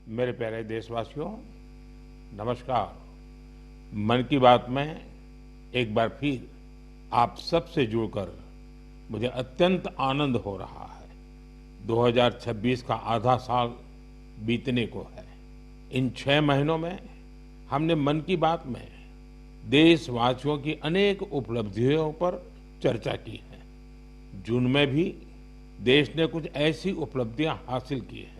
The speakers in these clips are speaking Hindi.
मेरे प्यारे देशवासियों, नमस्कार। मन की बात में एक बार फिर आप सबसे जुड़कर मुझे अत्यंत आनंद हो रहा है। 2026 का आधा साल बीतने को है। इन 6 महीनों में हमने मन की बात में देशवासियों की अनेक उपलब्धियों पर चर्चा की है। जून में भी देश ने कुछ ऐसी उपलब्धियां हासिल की हैं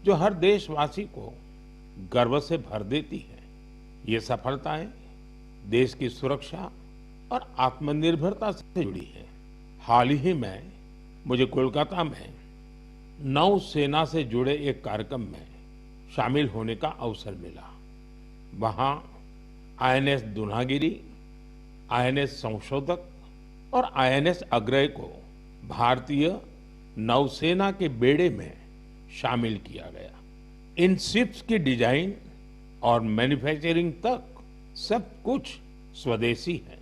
जो हर देशवासी को गर्व से भर देती है। ये सफलताएं देश की सुरक्षा और आत्मनिर्भरता से जुड़ी है। हाल ही में मुझे कोलकाता में नौसेना से जुड़े एक कार्यक्रम में शामिल होने का अवसर मिला। वहां आईएनएस दुनागिरी, आईएनएस संशोधक और आईएनएस अग्रय को भारतीय नौसेना के बेड़े में शामिल किया गया। इन शिप्स की डिजाइन और मैन्युफैक्चरिंग तक सब कुछ स्वदेशी है।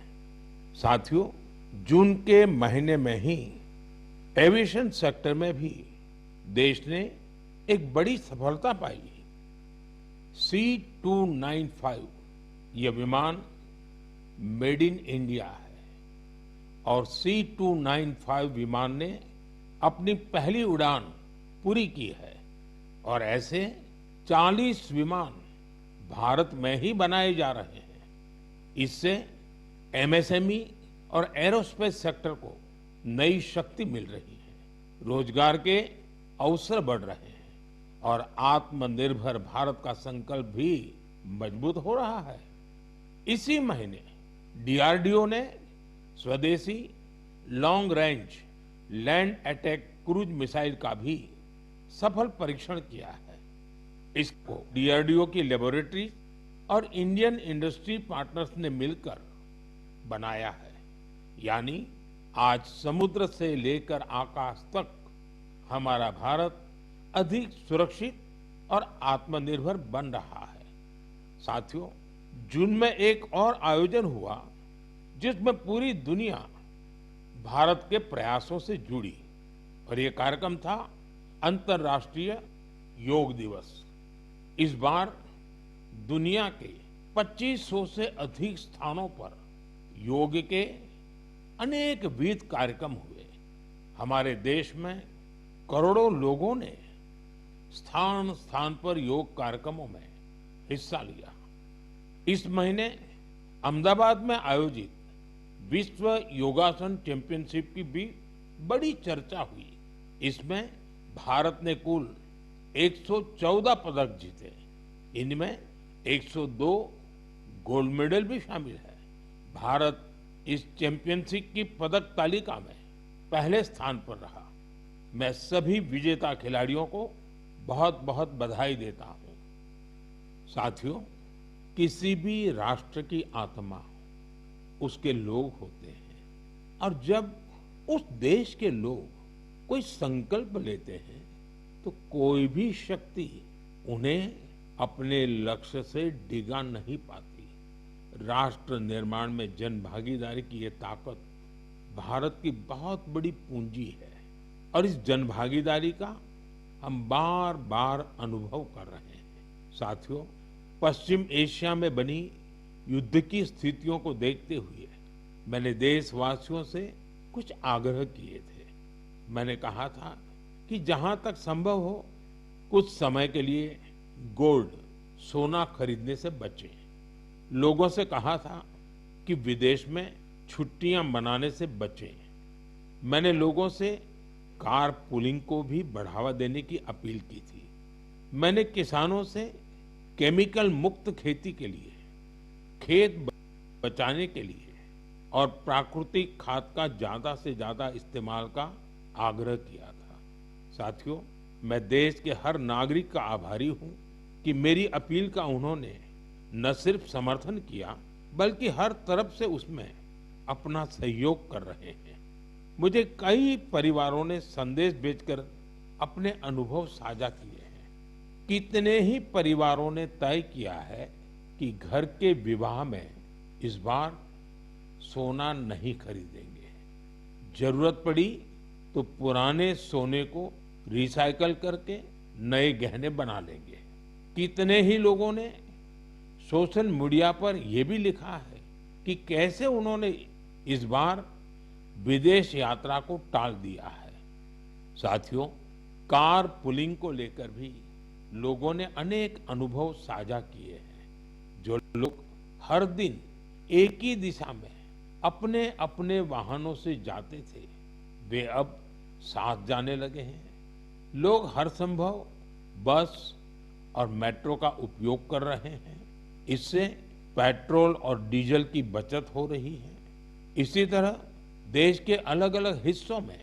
साथियों, जून के महीने में ही एविएशन सेक्टर में भी देश ने एक बड़ी सफलता पाई। C295 यह विमान मेड इन इंडिया है और C295 विमान ने अपनी पहली उड़ान पूरी की है और ऐसे 40 विमान भारत में ही बनाए जा रहे हैं। इससे एमएसएमई और एरोस्पेस सेक्टर को नई शक्ति मिल रही है, रोजगार के अवसर बढ़ रहे हैं और आत्मनिर्भर भारत का संकल्प भी मजबूत हो रहा है। इसी महीने डीआरडीओ ने स्वदेशी long range land attack cruise missile का भी सफल परीक्षण किया है। इसको डीआरडीओ की लेबोरेटरी और इंडियन इंडस्ट्री पार्टनर्स ने मिलकर बनाया है। यानी आज समुद्र से लेकर आकाश तक हमारा भारत अधिक सुरक्षित और आत्मनिर्भर बन रहा है। साथियों, जून में एक और आयोजन हुआ जिसमें पूरी दुनिया भारत के प्रयासों से जुड़ी और ये कार्यक्रम था अंतर्राष्ट्रीय योग दिवस। इस बार दुनिया के 2500 से अधिक स्थानों पर योग के अनेक विविध कार्यक्रम हुए। हमारे देश में करोड़ों लोगों ने स्थान स्थान पर योग कार्यक्रमों में हिस्सा लिया। इस महीने अहमदाबाद में आयोजित विश्व योगासन चैंपियनशिप की भी बड़ी चर्चा हुई। इसमें भारत ने कुल 114 पदक जीते। इनमें 102 गोल्ड मेडल भी शामिल है। भारत इस चैंपियनशिप की पदक तालिका में पहले स्थान पर रहा। मैं सभी विजेता खिलाड़ियों को बहुत बहुत बधाई देता हूं। साथियों, किसी भी राष्ट्र की आत्मा उसके लोग होते हैं और जब उस देश के लोग कोई संकल्प लेते हैं तो कोई भी शक्ति उन्हें अपने लक्ष्य से डिगा नहीं पाती। राष्ट्र निर्माण में जन भागीदारी की ये ताकत भारत की बहुत बड़ी पूंजी है और इस जन भागीदारी का हम बार बार अनुभव कर रहे हैं। साथियों, पश्चिम एशिया में बनी युद्ध की स्थितियों को देखते हुए मैंने देशवासियों से कुछ आग्रह किए थे। मैंने कहा था कि जहां तक संभव हो कुछ समय के लिए गोल्ड, सोना खरीदने से बचें। लोगों से कहा था कि विदेश में छुट्टियां मनाने से बचें। मैंने लोगों से कार पूलिंग को भी बढ़ावा देने की अपील की थी। मैंने किसानों से केमिकल मुक्त खेती के लिए, खेत बचाने के लिए और प्राकृतिक खाद का ज्यादा से ज्यादा इस्तेमाल का आग्रह किया था। साथियों, मैं देश के हर नागरिक का आभारी हूं कि मेरी अपील का उन्होंने न सिर्फ समर्थन किया बल्कि हर तरफ से उसमें अपना सहयोग कर रहे हैं। मुझे कई परिवारों ने संदेश भेजकर अपने अनुभव साझा किए हैं। कितने ही परिवारों ने तय किया है कि घर के विवाह में इस बार सोना नहीं खरीदेंगे। जरूरत पड़ी तो पुराने सोने को रिसाइकल करके नए गहने बना लेंगे। कितने ही लोगों ने सोशल मीडिया पर यह भी लिखा है कि कैसे उन्होंने इस बार विदेश यात्रा को टाल दिया है। साथियों, कार पुलिंग को लेकर भी लोगों ने अनेक अनुभव साझा किए हैं। जो लोग हर दिन एक ही दिशा में अपने अपने वाहनों से जाते थे, वे अब साथ जाने लगे हैं। लोग हर संभव बस और मेट्रो का उपयोग कर रहे हैं। इससे पेट्रोल और डीजल की बचत हो रही है। इसी तरह देश के अलग अलग हिस्सों में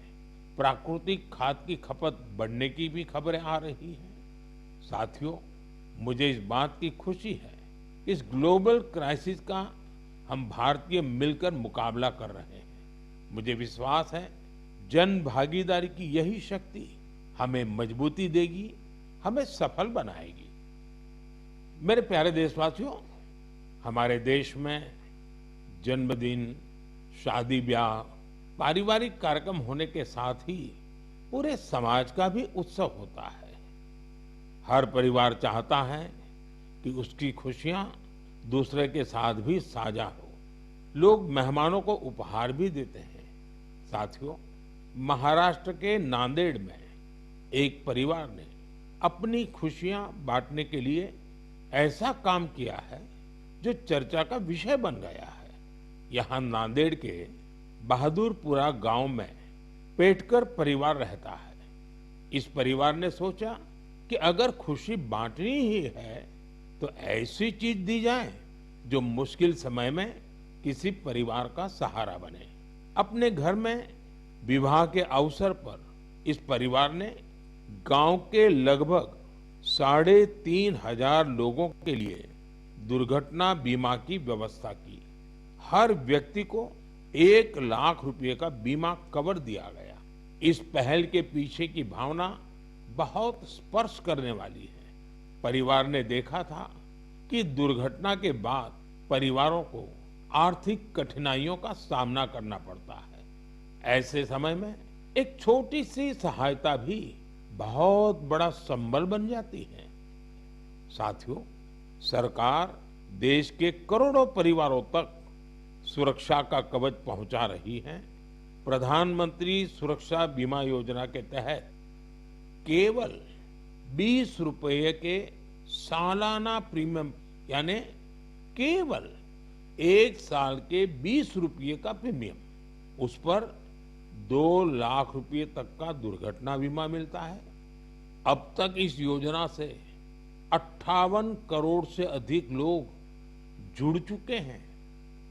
प्राकृतिक खाद की खपत बढ़ने की भी खबरें आ रही हैं। साथियों, मुझे इस बात की खुशी है कि इस ग्लोबल क्राइसिस का हम भारतीय मिलकर मुकाबला कर रहे हैं। मुझे विश्वास है जन भागीदारी की यही शक्ति हमें मजबूती देगी, हमें सफल बनाएगी। मेरे प्यारे देशवासियों, हमारे देश में जन्मदिन, शादी ब्याह, पारिवारिक कार्यक्रम होने के साथ ही पूरे समाज का भी उत्सव होता है। हर परिवार चाहता है कि उसकी खुशियां दूसरे के साथ भी साझा हो। लोग मेहमानों को उपहार भी देते हैं। साथियों, महाराष्ट्र के नांदेड़ में एक परिवार ने अपनी खुशियां बांटने के लिए ऐसा काम किया है जो चर्चा का विषय बन गया है। यहाँ नांदेड़ के बहादुरपुरा गांव में पेटकर परिवार रहता है। इस परिवार ने सोचा कि अगर खुशी बांटनी ही है तो ऐसी चीज दी जाए जो मुश्किल समय में किसी परिवार का सहारा बने। अपने घर में विवाह के अवसर पर इस परिवार ने गांव के लगभग 3,500 लोगों के लिए दुर्घटना बीमा की व्यवस्था की। हर व्यक्ति को 1 लाख रुपए का बीमा कवर दिया गया। इस पहल के पीछे की भावना बहुत स्पर्श करने वाली है। परिवार ने देखा था कि दुर्घटना के बाद परिवारों को आर्थिक कठिनाइयों का सामना करना पड़ता है। ऐसे समय में एक छोटी सी सहायता भी बहुत बड़ा संबल बन जाती है। साथियों, सरकार देश के करोड़ों परिवारों तक सुरक्षा का कवच पहुंचा रही है। प्रधानमंत्री सुरक्षा बीमा योजना के तहत केवल 20 रुपये के सालाना प्रीमियम, यानी केवल 1 साल के 20 रुपये का प्रीमियम, उस पर 2 लाख रुपए तक का दुर्घटना बीमा मिलता है। अब तक इस योजना से 58 करोड़ से अधिक लोग जुड़ चुके हैं।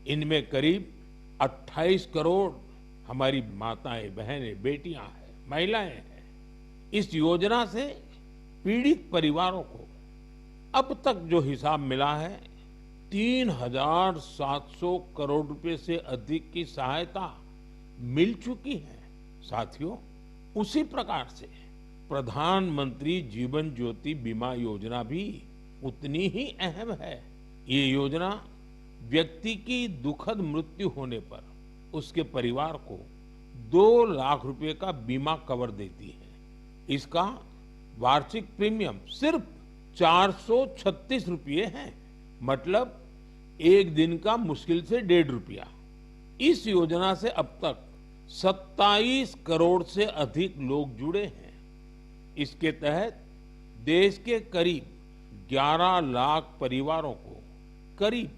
इनमें करीब 28 करोड़ हमारी माताएं, बहनें, बेटियां हैं, महिलाएं हैं। इस योजना से पीड़ित परिवारों को अब तक जो हिसाब मिला है, 3,700 करोड़ रुपए से अधिक की सहायता मिल चुकी है। साथियों, उसी प्रकार से प्रधानमंत्री जीवन ज्योति बीमा योजना भी उतनी ही अहम है। ये योजना व्यक्ति की दुखद मृत्यु होने पर उसके परिवार को 2 लाख रुपए का बीमा कवर देती है। इसका वार्षिक प्रीमियम सिर्फ 436 रुपये है, मतलब एक दिन का मुश्किल से 1.5 रुपया। इस योजना से अब तक 27 करोड़ से अधिक लोग जुड़े हैं। इसके तहत देश के करीब 11 लाख परिवारों को करीब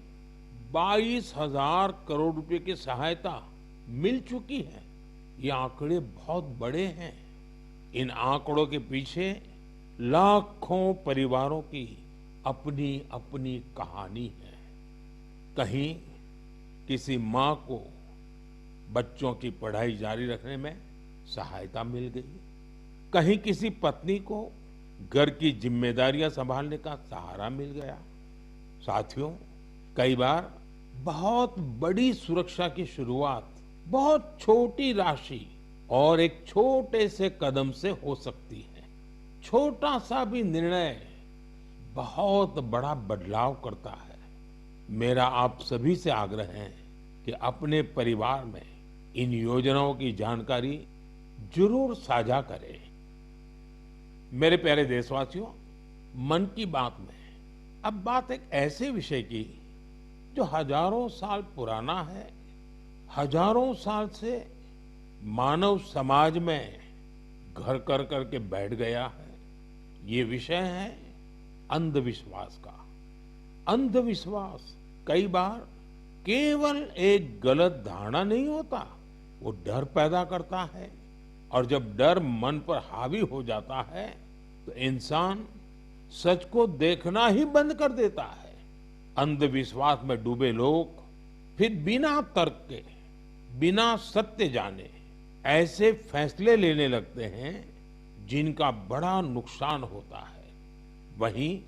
22,000 करोड़ रुपए की सहायता मिल चुकी है। ये आंकड़े बहुत बड़े हैं। इन आंकड़ों के पीछे लाखों परिवारों की अपनी अपनी कहानी है। कहीं किसी माँ को बच्चों की पढ़ाई जारी रखने में सहायता मिल गई, कहीं किसी पत्नी को घर की जिम्मेदारियां संभालने का सहारा मिल गया। साथियों, कई बार बहुत बड़ी सुरक्षा की शुरुआत बहुत छोटी राशि और एक छोटे से कदम से हो सकती है। छोटा सा भी निर्णय बहुत बड़ा बदलाव करता है। मेरा आप सभी से आग्रह है कि अपने परिवार में इन योजनाओं की जानकारी जरूर साझा करें। मेरे प्यारे देशवासियों, मन की बात में अब बात एक ऐसे विषय की जो हजारों साल पुराना है, हजारों साल से मानव समाज में घर कर करके बैठ गया है। ये विषय है अंधविश्वास का। अंधविश्वास कई बार केवल एक गलत धारणा नहीं होता, वो डर पैदा करता है। और जब डर मन पर हावी हो जाता है तो इंसान सच को देखना ही बंद कर देता है। अंधविश्वास में डूबे लोग फिर बिना तर्क के, बिना सत्य जाने ऐसे फैसले लेने लगते हैं जिनका बड़ा नुकसान होता है। वहीं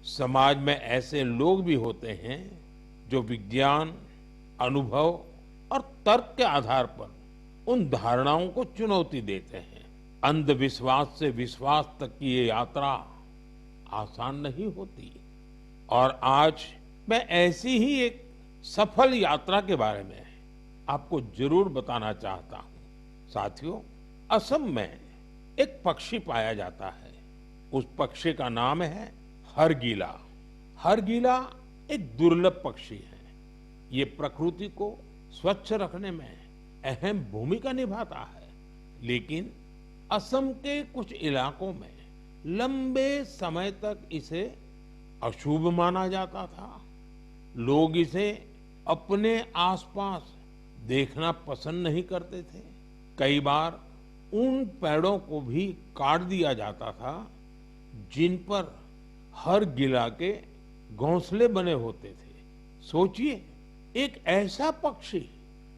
समाज में ऐसे लोग भी होते हैं जो विज्ञान, अनुभव और तर्क के आधार पर उन धारणाओं को चुनौती देते हैं। अंधविश्वास से विश्वास तक की ये यात्रा आसान नहीं होती। और आज मैं ऐसी ही एक सफल यात्रा के बारे में आपको जरूर बताना चाहता हूं। साथियों, असम में एक पक्षी पाया जाता है। उस पक्षी का नाम है हरगिला। हरगिला एक दुर्लभ पक्षी है। ये प्रकृति को स्वच्छ रखने में अहम भूमिका निभाता है, लेकिन असम के कुछ इलाकों में लंबे समय तक इसे अशुभ माना जाता था। लोग इसे अपने आसपास देखना पसंद नहीं करते थे। कई बार उन पेड़ों को भी काट दिया जाता था जिन पर हरगिला के घोंसले बने होते थे। सोचिए, एक ऐसा पक्षी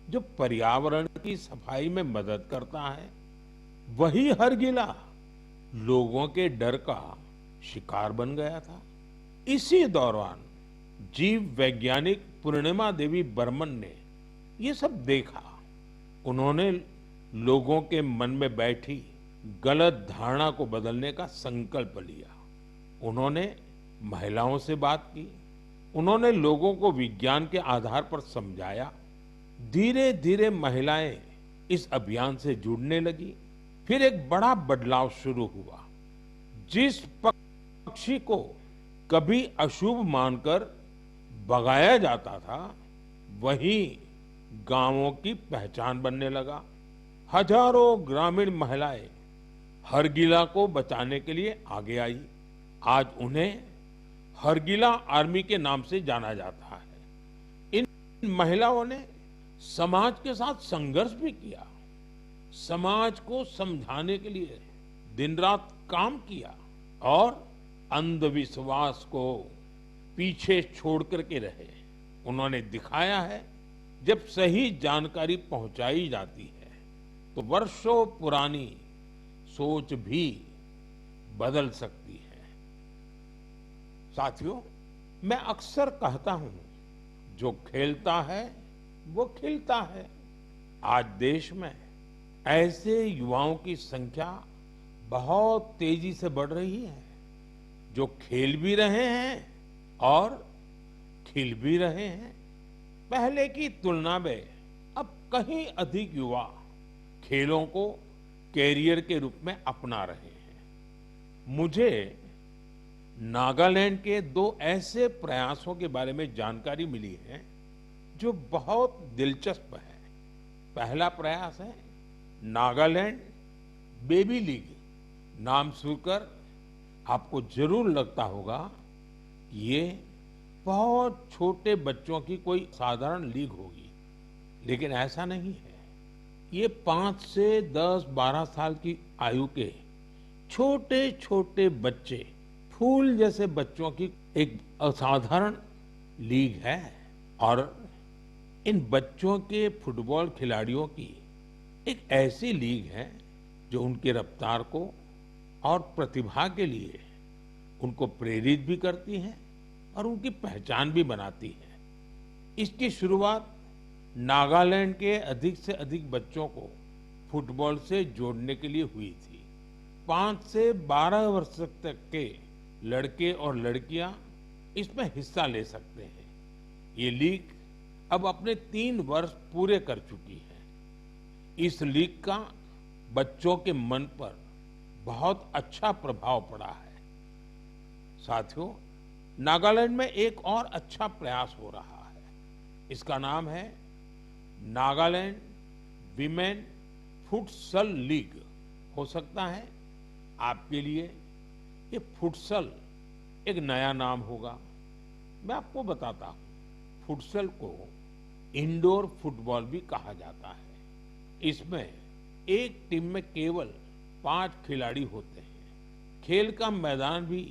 जो पर्यावरण की सफाई में मदद करता है, वही हरगिला लोगों के डर का शिकार बन गया था। इसी दौरान जीव वैज्ञानिक पूर्णिमा देवी बर्मन ने ये सब देखा। उन्होंने लोगों के मन में बैठी गलत धारणा को बदलने का संकल्प लिया। उन्होंने महिलाओं से बात की, उन्होंने लोगों को विज्ञान के आधार पर समझाया। धीरे धीरे महिलाएं इस अभियान से जुड़ने लगी। फिर एक बड़ा बदलाव शुरू हुआ। जिस पक्षी को कभी अशुभ मानकर भगाया जाता था, वही गांवों की पहचान बनने लगा। हजारों ग्रामीण महिलाएं हरगिला को बचाने के लिए आगे आई। आज उन्हें हरगिला आर्मी के नाम से जाना जाता है। इन महिलाओं ने समाज के साथ संघर्ष भी किया, समाज को समझाने के लिए दिन रात काम किया और अंधविश्वास को पीछे छोड़ करके रहे। उन्होंने दिखाया है, जब सही जानकारी पहुंचाई जाती है तो वर्षों पुरानी सोच भी बदल सकती है। साथियों, मैं अक्सर कहता हूं, जो खेलता है वो खिलता है। आज देश में ऐसे युवाओं की संख्या बहुत तेजी से बढ़ रही है, जो खेल भी रहे हैं और खिल भी रहे हैं। पहले की तुलना में अब कहीं अधिक युवा खेलों को कैरियर के रूप में अपना रहे हैं। मुझे नागालैंड के दो ऐसे प्रयासों के बारे में जानकारी मिली है जो बहुत दिलचस्प है। पहला प्रयास है नागालैंड बेबी लीग। नाम सुनकर आपको जरूर लगता होगा कि ये बहुत छोटे बच्चों की कोई साधारण लीग होगी, लेकिन ऐसा नहीं है। ये 5 से 10-12 साल की आयु के छोटे छोटे बच्चे, फूल जैसे बच्चों की एक असाधारण लीग है। और इन बच्चों के फुटबॉल खिलाड़ियों की एक ऐसी लीग है जो उनकी रफ्तार को और प्रतिभा के लिए उनको प्रेरित भी करती है और उनकी पहचान भी बनाती है। इसकी शुरुआत नागालैंड के अधिक से अधिक बच्चों को फुटबॉल से जोड़ने के लिए हुई थी। 5 से 12 वर्ष तक के लड़के और लड़कियां इसमें हिस्सा ले सकते हैं। ये लीग अब अपने 3 वर्ष पूरे कर चुकी है। इस लीग का बच्चों के मन पर बहुत अच्छा प्रभाव पड़ा है। साथियों, नागालैंड में एक और अच्छा प्रयास हो रहा है। इसका नाम है नागालैंड विमेन फुटसल लीग। हो सकता है आपके लिए ये फुटसल एक नया नाम होगा। मैं आपको बताता हूं, फुटसल को इंडोर फुटबॉल भी कहा जाता है। इसमें एक टीम में केवल 5 खिलाड़ी होते हैं। खेल का मैदान भी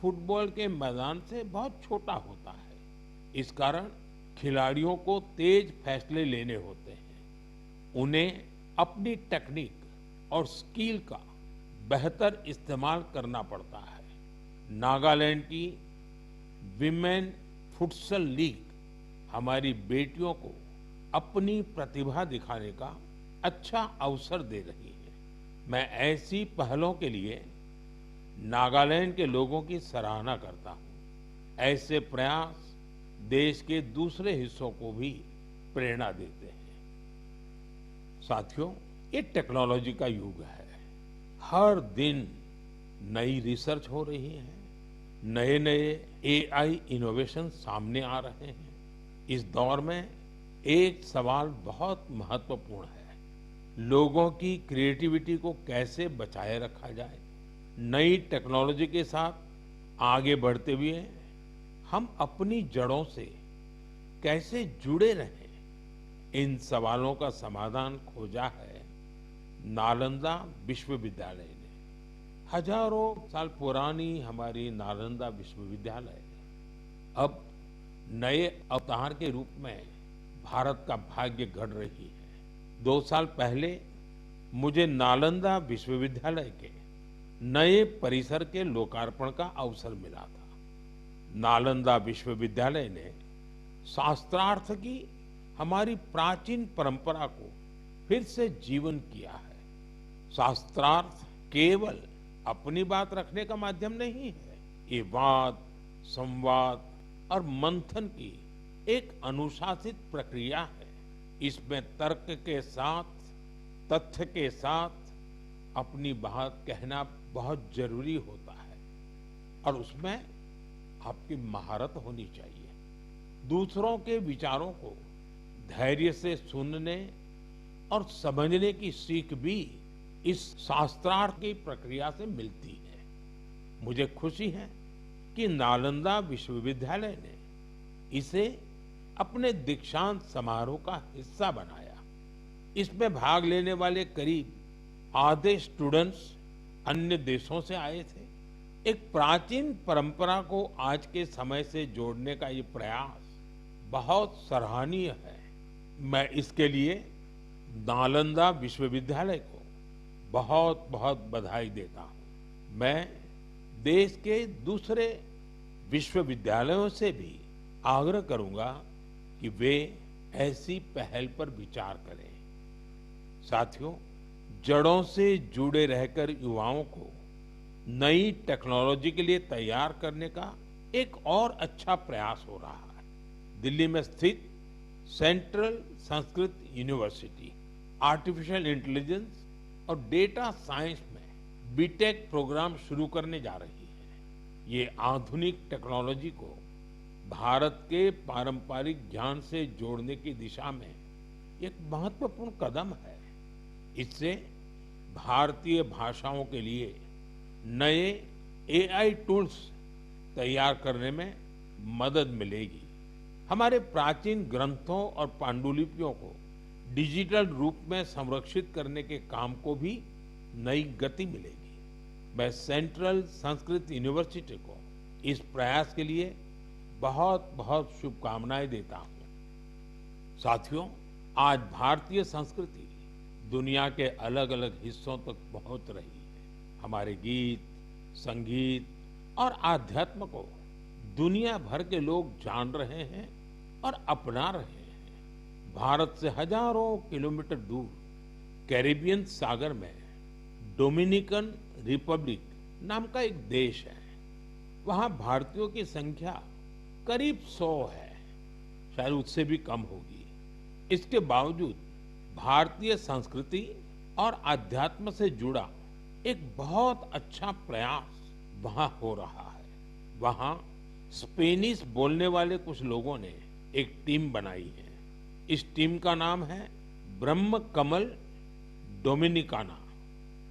फुटबॉल के मैदान से बहुत छोटा होता है। इस कारण खिलाड़ियों को तेज फैसले लेने होते हैं। उन्हें अपनी टेक्निक और स्किल का बेहतर इस्तेमाल करना पड़ता है। नागालैंड की विमेन फुटसल लीग हमारी बेटियों को अपनी प्रतिभा दिखाने का अच्छा अवसर दे रही है। मैं ऐसी पहलों के लिए नागालैंड के लोगों की सराहना करता हूं। ऐसे प्रयास देश के दूसरे हिस्सों को भी प्रेरणा देते हैं। साथियों, ये टेक्नोलॉजी का युग है। हर दिन नई रिसर्च हो रही है, नए नए एआई इनोवेशन सामने आ रहे हैं। इस दौर में एक सवाल बहुत महत्वपूर्ण है, लोगों की क्रिएटिविटी को कैसे बचाए रखा जाए। नई टेक्नोलॉजी के साथ आगे बढ़ते हुए हम अपनी जड़ों से कैसे जुड़े रहें, इन सवालों का समाधान खोजा है नालंदा विश्वविद्यालय ने। हजारों साल पुरानी हमारी नालंदा विश्वविद्यालय अब नए अवतार के रूप में भारत का भाग्य गढ़ रही है। 2 साल पहले मुझे नालंदा विश्वविद्यालय के नए परिसर के लोकार्पण का अवसर मिला था। नालंदा विश्वविद्यालय ने शास्त्रार्थ की हमारी प्राचीन परंपरा को फिर से जीवन किया है। शास्त्रार्थ केवल अपनी बात रखने का माध्यम नहीं है, ये वाद, संवाद और मंथन की एक अनुशासित प्रक्रिया है। इसमें तर्क के साथ, तथ्य के साथ अपनी बात कहना बहुत जरूरी होता है और उसमें आपकी महारत होनी चाहिए। दूसरों के विचारों को धैर्य से सुनने और समझने की सीख भी इस शास्त्रार्थ की प्रक्रिया से मिलती है। मुझे खुशी है कि नालंदा विश्वविद्यालय ने इसे अपने दीक्षांत समारोह का हिस्सा बनाया। इसमें भाग लेने वाले करीब आधे स्टूडेंट्स अन्य देशों से आए थे। एक प्राचीन परंपरा को आज के समय से जोड़ने का ये प्रयास बहुत सराहनीय है। मैं इसके लिए नालंदा विश्वविद्यालय को बहुत बहुत बधाई देता हूं। मैं देश के दूसरे विश्वविद्यालयों से भी आग्रह करूंगा कि वे ऐसी पहल पर विचार करें। साथियों, जड़ों से जुड़े रहकर युवाओं को नई टेक्नोलॉजी के लिए तैयार करने का एक और अच्छा प्रयास हो रहा है। दिल्ली में स्थित central Sanskrit university artificial intelligence और डेटा साइंस में बीटेक प्रोग्राम शुरू करने जा रही है। ये आधुनिक टेक्नोलॉजी को भारत के पारंपरिक ज्ञान से जोड़ने की दिशा में एक महत्वपूर्ण कदम है। इससे भारतीय भाषाओं के लिए नए एआई टूल्स तैयार करने में मदद मिलेगी। हमारे प्राचीन ग्रंथों और पांडुलिपियों को डिजिटल रूप में संरक्षित करने के काम को भी नई गति मिलेगी। मैं सेंट्रल संस्कृत यूनिवर्सिटी को इस प्रयास के लिए बहुत बहुत शुभकामनाएं देता हूं। साथियों, आज भारतीय संस्कृति दुनिया के अलग अलग हिस्सों तक पहुंच रही है। हमारे गीत, संगीत और आध्यात्म को दुनिया भर के लोग जान रहे हैं और अपना रहे हैं। भारत से हजारों किलोमीटर दूर कैरिबियन सागर में डोमिनिकन रिपब्लिक नाम का एक देश है। वहां भारतीयों की संख्या करीब 100 है, शायद उससे भी कम होगी। इसके बावजूद भारतीय संस्कृति और आध्यात्म से जुड़ा एक बहुत अच्छा प्रयास वहां हो रहा है। वहां स्पेनिश बोलने वाले कुछ लोगों ने एक टीम बनाई है। इस टीम का नाम है ब्रह्म कमल डोमिनिकाना।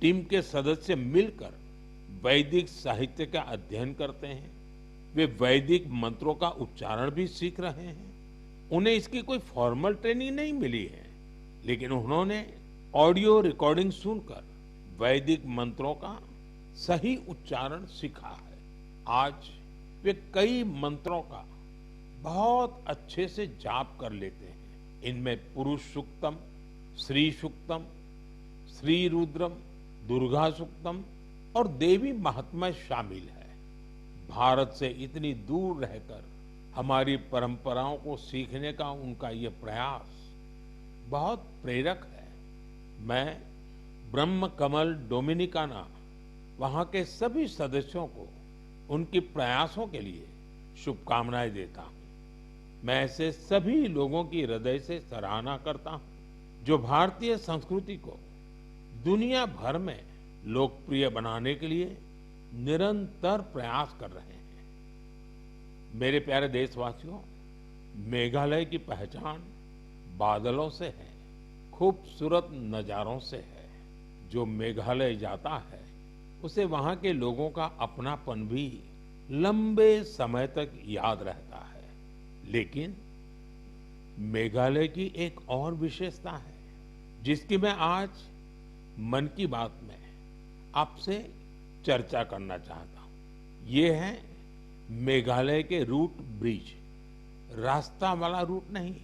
टीम के सदस्य मिलकर वैदिक साहित्य का अध्ययन करते हैं। वे वैदिक मंत्रों का उच्चारण भी सीख रहे हैं। उन्हें इसकी कोई फॉर्मल ट्रेनिंग नहीं मिली है, लेकिन उन्होंने ऑडियो रिकॉर्डिंग सुनकर वैदिक मंत्रों का सही उच्चारण सीखा है। आज वे कई मंत्रों का बहुत अच्छे से जाप कर लेते हैं। इनमें पुरुष सूक्तम, श्री सूक्तम, श्री रुद्रम, दुर्गा सूक्तम और देवी महात्म्य शामिल है। भारत से इतनी दूर रहकर हमारी परंपराओं को सीखने का उनका ये प्रयास बहुत प्रेरक है। मैं ब्रह्म कमल डोमिनिकाना वहां के सभी सदस्यों को उनके प्रयासों के लिए शुभकामनाएं देता हूं। मैं ऐसे सभी लोगों की हृदय से सराहना करता हूं जो भारतीय संस्कृति को दुनिया भर में लोकप्रिय बनाने के लिए निरंतर प्रयास कर रहे हैं। मेरे प्यारे देशवासियों, मेघालय की पहचान बादलों से है, खूबसूरत नजारों से है। जो मेघालय जाता है उसे वहां के लोगों का अपनापन भी लंबे समय तक याद रहता है। लेकिन मेघालय की एक और विशेषता है जिसकी मैं आज मन की बात में आपसे चर्चा करना चाहता हूं। ये है मेघालय के रूट ब्रिज। रास्ता वाला रूट नहीं,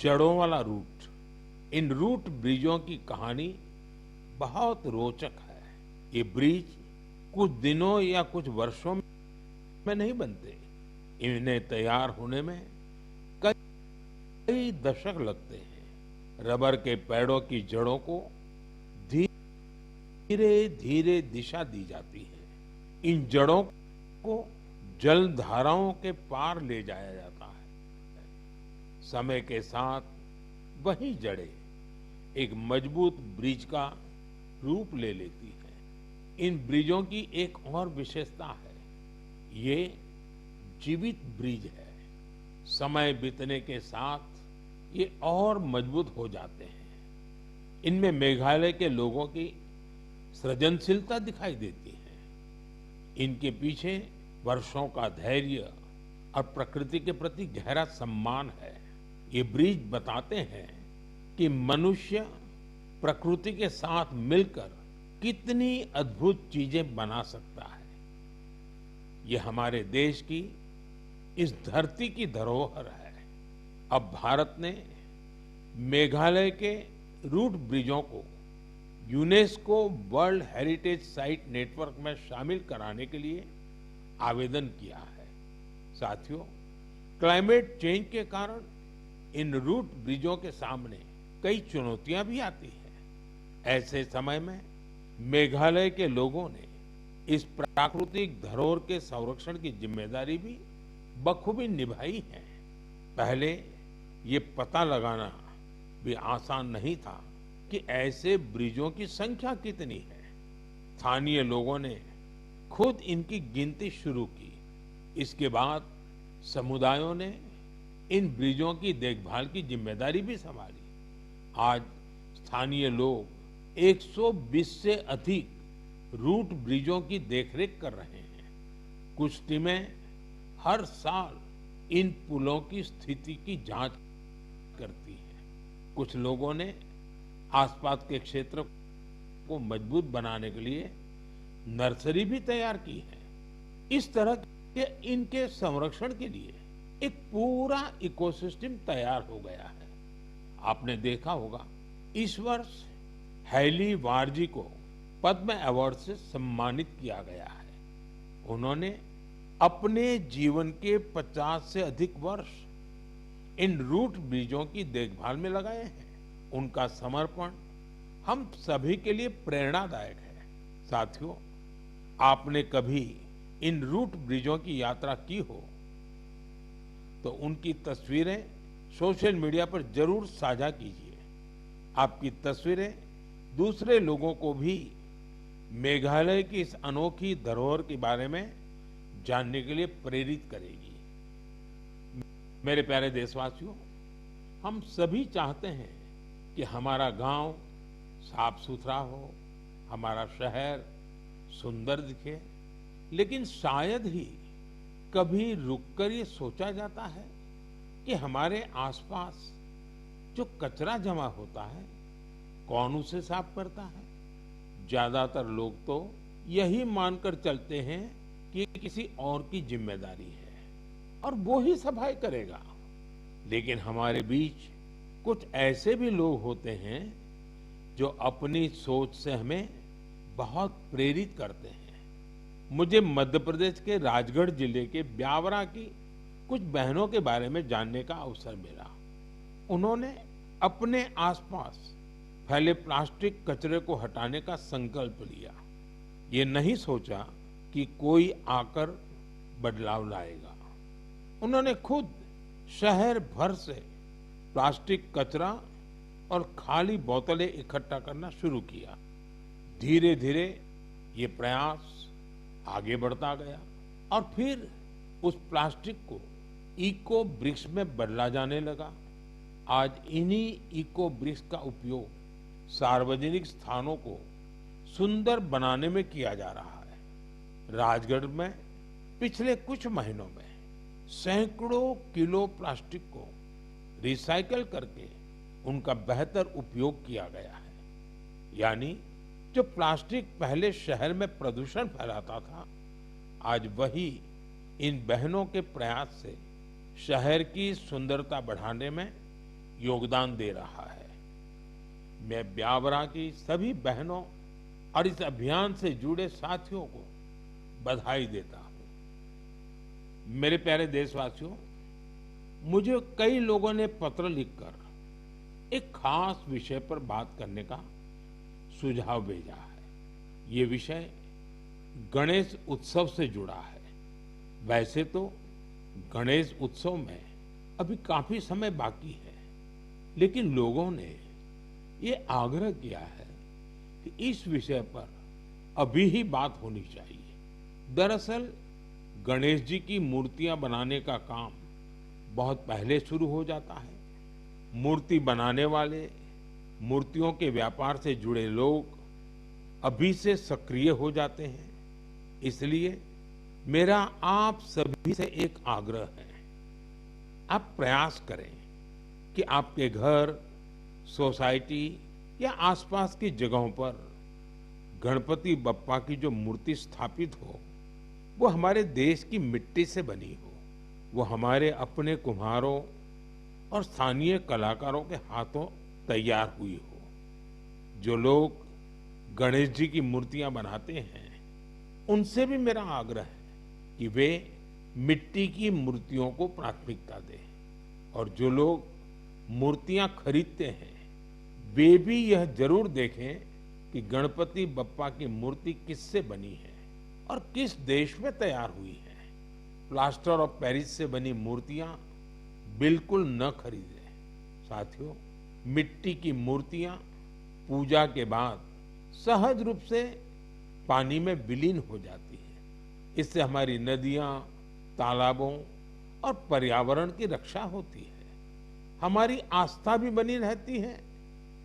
जड़ों वाला रूट। इन रूट ब्रिजों की कहानी बहुत रोचक है। ये ब्रिज कुछ दिनों या कुछ वर्षों में नहीं बनते। इन्हें तैयार होने में कई दशक लगते हैं। रबर के पेड़ों की जड़ों को धीरे धीरे दिशा दी जाती है। इन जड़ों को जल धाराओं के पार ले जाया जाता है। समय के साथ वही जड़ें एक मजबूत ब्रिज का रूप ले लेती है। इन ब्रिजों की एक और विशेषता है, ये जीवित ब्रिज है। समय बीतने के साथ ये और मजबूत हो जाते हैं। इनमें मेघालय के लोगों की सृजनशीलता दिखाई देती है। इनके पीछे वर्षों का धैर्य और प्रकृति के प्रति गहरा सम्मान है। ये ब्रिज बताते हैं कि मनुष्य प्रकृति के साथ मिलकर कितनी अद्भुत चीजें बना सकता है। ये हमारे देश की इस धरती की धरोहर है। अब भारत ने मेघालय के रूट ब्रिजों को UNESCO world heritage site network में शामिल कराने के लिए आवेदन किया है। साथियों, क्लाइमेट चेंज के कारण इन रूट ब्रिजों के सामने कई चुनौतियां भी आती हैं। ऐसे समय में मेघालय के लोगों ने इस प्राकृतिक धरोहर के संरक्षण की जिम्मेदारी भी बखूबी निभाई है। पहले ये पता लगाना भी आसान नहीं था कि ऐसे ब्रिजों की संख्या कितनी है। स्थानीय लोगों ने खुद इनकी गिनती शुरू की। इसके बाद समुदायों ने इन ब्रिजों की देखभाल की जिम्मेदारी भी संभाली। आज स्थानीय लोग 120 से अधिक रूट ब्रिजों की देखरेख कर रहे हैं। कुछ टीमें हर साल इन पुलों की स्थिति की जांच करती हैं। कुछ लोगों ने आसपास के क्षेत्र को मजबूत बनाने के लिए नर्सरी भी तैयार की है। इस तरह के इनके संरक्षण के लिए एक पूरा इकोसिस्टम तैयार हो गया है। आपने देखा होगा, इस वर्ष हैली वारजी को पद्म अवार्ड से सम्मानित किया गया है। उन्होंने अपने जीवन के 50 से अधिक वर्ष इन रूट ब्रिजों की देखभाल में लगाए हैं। उनका समर्पण हम सभी के लिए प्रेरणादायक है। साथियों, आपने कभी इन रूट ब्रिजों की यात्रा की हो तो उनकी तस्वीरें सोशल मीडिया पर जरूर साझा कीजिए। आपकी तस्वीरें दूसरे लोगों को भी मेघालय की इस अनोखी धरोहर के बारे में जानने के लिए प्रेरित करेगी। मेरे प्यारे देशवासियों, हम सभी चाहते हैं कि हमारा गांव साफ सुथरा हो, हमारा शहर सुंदर दिखे, लेकिन शायद ही कभी रुककर ये सोचा जाता है कि हमारे आसपास जो कचरा जमा होता है, कौन उसे साफ करता है। ज्यादातर लोग तो यही मानकर चलते हैं कि ये किसी और की जिम्मेदारी है और वो ही सफाई करेगा। लेकिन हमारे बीच कुछ ऐसे भी लोग होते हैं जो अपनी सोच से हमें बहुत प्रेरित करते हैं। मुझे मध्य प्रदेश के राजगढ़ जिले के ब्यावरा की कुछ बहनों के बारे में जानने का अवसर मिला। उन्होंने अपने आसपास फैले प्लास्टिक कचरे को हटाने का संकल्प लिया। ये नहीं सोचा कि कोई आकर बदलाव लाएगा। उन्होंने खुद शहर भर से प्लास्टिक कचरा और खाली बोतलें इकट्ठा करना शुरू किया। धीरे धीरे ये प्रयास आगे बढ़ता गया और फिर उस प्लास्टिक को इको ब्रिक्स में बदला जाने लगा। आज इन्हीं इको ब्रिक्स का उपयोग सार्वजनिक स्थानों को सुंदर बनाने में किया जा रहा है। राजगढ़ में पिछले कुछ महीनों में सैकड़ों किलो प्लास्टिक को रिसाइकल करके उनका बेहतर उपयोग किया गया है। यानी जो प्लास्टिक पहले शहर में प्रदूषण फैलाता था, आज वही इन बहनों के प्रयास से शहर की सुंदरता बढ़ाने में योगदान दे रहा है। मैं ब्यावरा की सभी बहनों और इस अभियान से जुड़े साथियों को बधाई देता हूं। मेरे प्यारे देशवासियों, मुझे कई लोगों ने पत्र लिखकर एक खास विषय पर बात करने का सुझाव भेजा है। ये विषय गणेश उत्सव से जुड़ा है। वैसे तो गणेश उत्सव में अभी काफी समय बाकी है, लेकिन लोगों ने ये आग्रह किया है कि इस विषय पर अभी ही बात होनी चाहिए। दरअसल गणेश जी की मूर्तियां बनाने का काम बहुत पहले शुरू हो जाता है। मूर्ति बनाने वाले, मूर्तियों के व्यापार से जुड़े लोग अभी से सक्रिय हो जाते हैं। इसलिए मेरा आप सभी से एक आग्रह है, आप प्रयास करें कि आपके घर, सोसाइटी या आसपास की जगहों पर गणपति बप्पा की जो मूर्ति स्थापित हो, वो हमारे देश की मिट्टी से बनी हो, वो हमारे अपने कुम्हारों और स्थानीय कलाकारों के हाथों तैयार हुई हो। जो लोग गणेश जी की मूर्तियां बनाते हैं, उनसे भी मेरा आग्रह है कि वे मिट्टी की मूर्तियों को प्राथमिकता दें, और जो लोग मूर्तियां खरीदते हैं, वे भी यह जरूर देखें कि गणपति बप्पा की मूर्ति किससे बनी है और किस देश में तैयार हुई है। प्लास्टर ऑफ पेरिस से बनी मूर्तियां बिल्कुल न खरीदें। साथियों, मिट्टी की मूर्तियां पूजा के बाद सहज रूप से पानी में विलीन हो जाती है। इससे हमारी नदियां, तालाबों और पर्यावरण की रक्षा होती है। हमारी आस्था भी बनी रहती है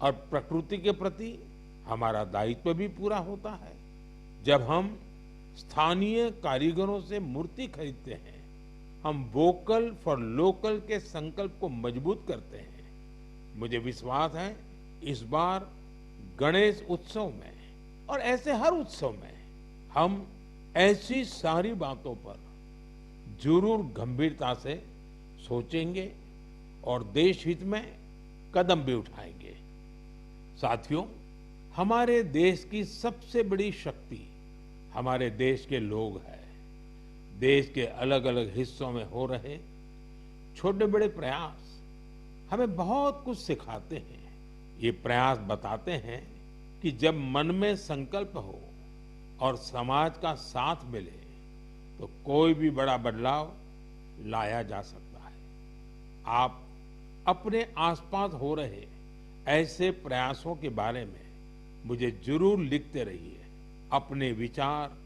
और प्रकृति के प्रति हमारा दायित्व भी पूरा होता है। जब हम स्थानीय कारीगरों से मूर्ति खरीदते हैं, हम वोकल फॉर लोकल के संकल्प को मजबूत करते हैं। मुझे विश्वास है इस बार गणेश उत्सव में और ऐसे हर उत्सव में हम ऐसी सारी बातों पर जरूर गंभीरता से सोचेंगे और देश हित में कदम भी उठाएंगे। साथियों, हमारे देश की सबसे बड़ी शक्ति हमारे देश के लोग हैं। देश के अलग अलग हिस्सों में हो रहे छोटे बड़े प्रयास हमें बहुत कुछ सिखाते हैं। ये प्रयास बताते हैं कि जब मन में संकल्प हो और समाज का साथ मिले, तो कोई भी बड़ा बदलाव लाया जा सकता है। आप अपने आसपास हो रहे ऐसे प्रयासों के बारे में मुझे जरूर लिखते रहिए। अपने विचार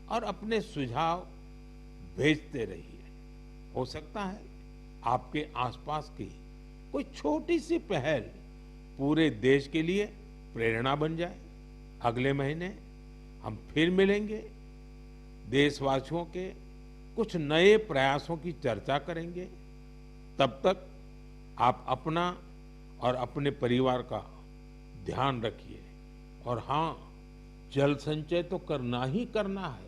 और अपने सुझाव भेजते रहिए। हो सकता है आपके आसपास की कोई छोटी सी पहल पूरे देश के लिए प्रेरणा बन जाए। अगले महीने हम फिर मिलेंगे, देशवासियों के कुछ नए प्रयासों की चर्चा करेंगे। तब तक आप अपना और अपने परिवार का ध्यान रखिए। और हाँ, जल संचय तो करना ही करना है।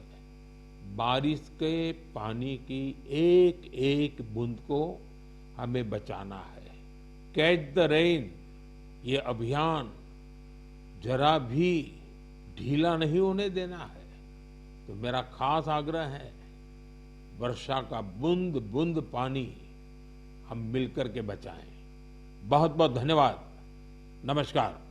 बारिश के पानी की एक एक बूंद को हमें बचाना है। कैच द रेन, ये अभियान जरा भी ढीला नहीं होने देना है। तो मेरा खास आग्रह है, वर्षा का बूंद बूंद पानी हम मिलकर के बचाएं। बहुत बहुत धन्यवाद। नमस्कार।